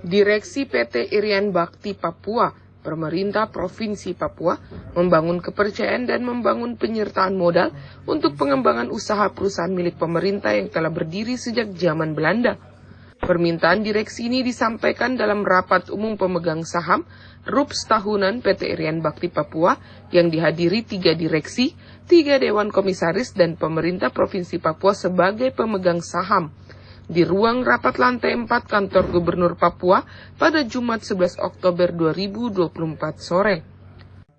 Direksi PT Irian Bakti Papua, pemerintah Provinsi Papua, membangun kepercayaan dan membangun penyertaan modal untuk pengembangan usaha perusahaan milik pemerintah yang telah berdiri sejak zaman Belanda. Permintaan direksi ini disampaikan dalam rapat umum pemegang saham RUPS tahunan PT Irian Bakti Papua yang dihadiri 3 direksi, 3 dewan komisaris dan pemerintah Provinsi Papua sebagai pemegang saham di ruang rapat lantai 4 kantor Gubernur Papua pada Jumat 11 Oktober 2024 sore.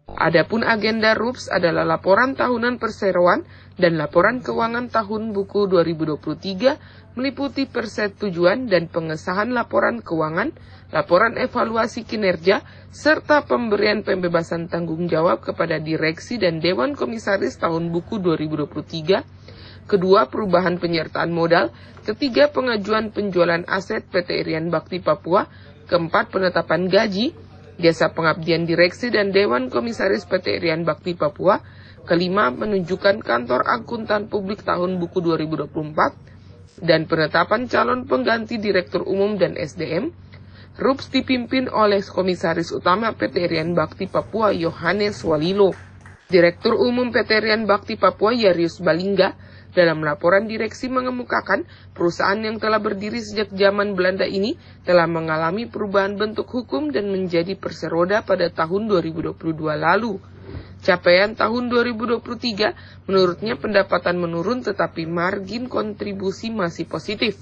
Adapun agenda RUPS adalah laporan tahunan perseroan dan laporan keuangan tahun buku 2023 meliputi persetujuan dan pengesahan laporan keuangan, laporan evaluasi kinerja, serta pemberian pembebasan tanggung jawab kepada direksi dan dewan komisaris tahun buku 2023, kedua, perubahan penyertaan modal, ketiga, pengajuan penjualan aset PT Irian Bakti Papua, keempat, penetapan gaji, jasa pengabdian direksi dan dewan komisaris PT Irian Bakti Papua, kelima, menunjukkan kantor akuntan publik tahun buku 2024, dan penetapan calon pengganti direktur umum dan SDM. RUPS dipimpin oleh Komisaris Utama PT Irian Bakti Papua Yohanes Walilo. Direktur Umum PT Irian Bakti Papua Yarius Balingga dalam laporan direksi mengemukakan perusahaan yang telah berdiri sejak zaman Belanda ini telah mengalami perubahan bentuk hukum dan menjadi perseroda pada tahun 2022 lalu. Capaian tahun 2023 menurutnya pendapatan menurun tetapi margin kontribusi masih positif.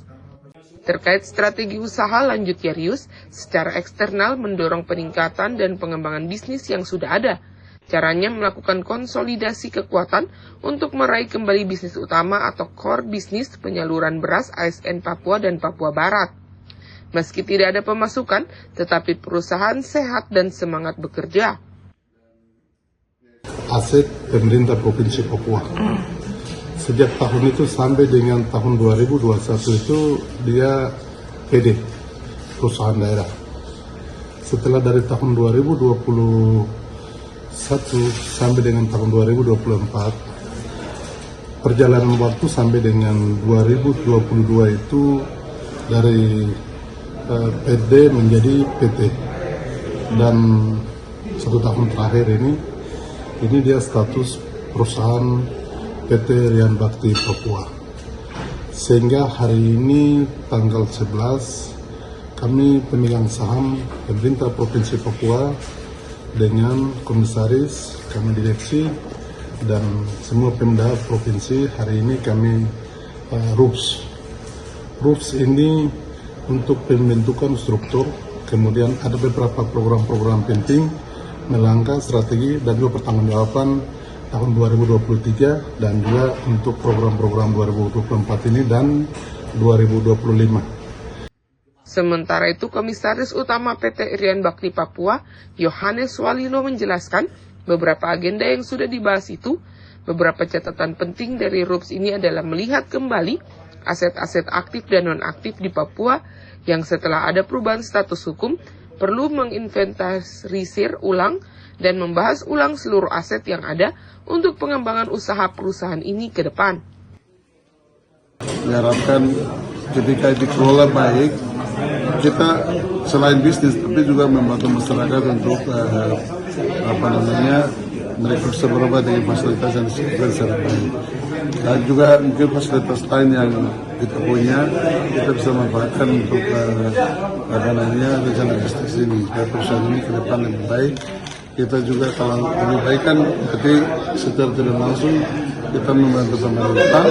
Terkait strategi usaha, lanjut Yarius, secara eksternal mendorong peningkatan dan pengembangan bisnis yang sudah ada. Caranya melakukan konsolidasi kekuatan untuk meraih kembali bisnis utama atau core bisnis penyaluran beras ASN Papua dan Papua Barat. Meski tidak ada pemasukan, tetapi perusahaan sehat dan semangat bekerja. Aset pemerintah Provinsi Papua. Sejak tahun itu sampai dengan tahun 2021 itu dia PD, perusahaan daerah. Setelah dari tahun 2021 sampai dengan tahun 2024, perjalanan waktu sampai dengan 2022 itu dari PD menjadi PT, dan 1 tahun terakhir ini dia status perusahaan PT Irian Bakti Papua. Sehingga hari ini tanggal 11 kami pemegang saham pemerintah Provinsi Papua dengan komisaris, kami direksi, dan semua pemda provinsi hari ini kami RUPS. RUPS ini untuk pembentukan struktur, kemudian ada beberapa program-program penting, melangkah strategi dan juga pertanggungjawaban tahun 2023 dan juga untuk program-program 2024 ini dan 2025. Sementara itu, Komisaris Utama PT Irian Bakti Papua, Yohanes Walilo menjelaskan beberapa agenda yang sudah dibahas itu. Beberapa catatan penting dari RUPS ini adalah melihat kembali aset-aset aktif dan non-aktif di Papua yang setelah ada perubahan status hukum, perlu menginventarisir ulang dan membahas ulang seluruh aset yang ada untuk pengembangan usaha perusahaan ini ke depan. Diharapkan ketika dikelola baik, kita selain bisnis tapi juga membantu masyarakat untuk mereka bisa berobat dengan fasilitas yang disediakan secara baik. Dan juga mungkin fasilitas lain yang kita punya kita bisa manfaatkan untuk rencana bisnis ini. Perusahaan ini ke depan lebih baik. Kita juga kalau lebih baik kan berarti secara tidak langsung kita membantu pemerintah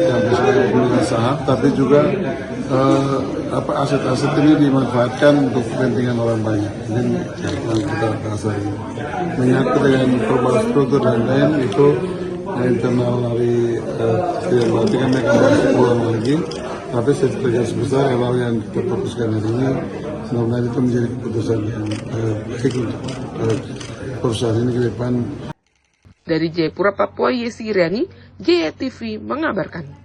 yang bisa memberikan saham, tapi juga aset-aset ini dimanfaatkan untuk kepentingan orang banyak. Ini yang kita rasa ini. Menyangkut dengan perubahan struktur dan lain itu internal dari tidak berarti kami akan bahas ulang lagi. Tapi sebagai sebesar hal yang kita fokuskan hari ini, semoga itu menjadi keputusan yang baik untuk perusahaan ini ke depan. Dari Jayapura, Papua, Yesi Iriani, Jaya TV mengabarkan.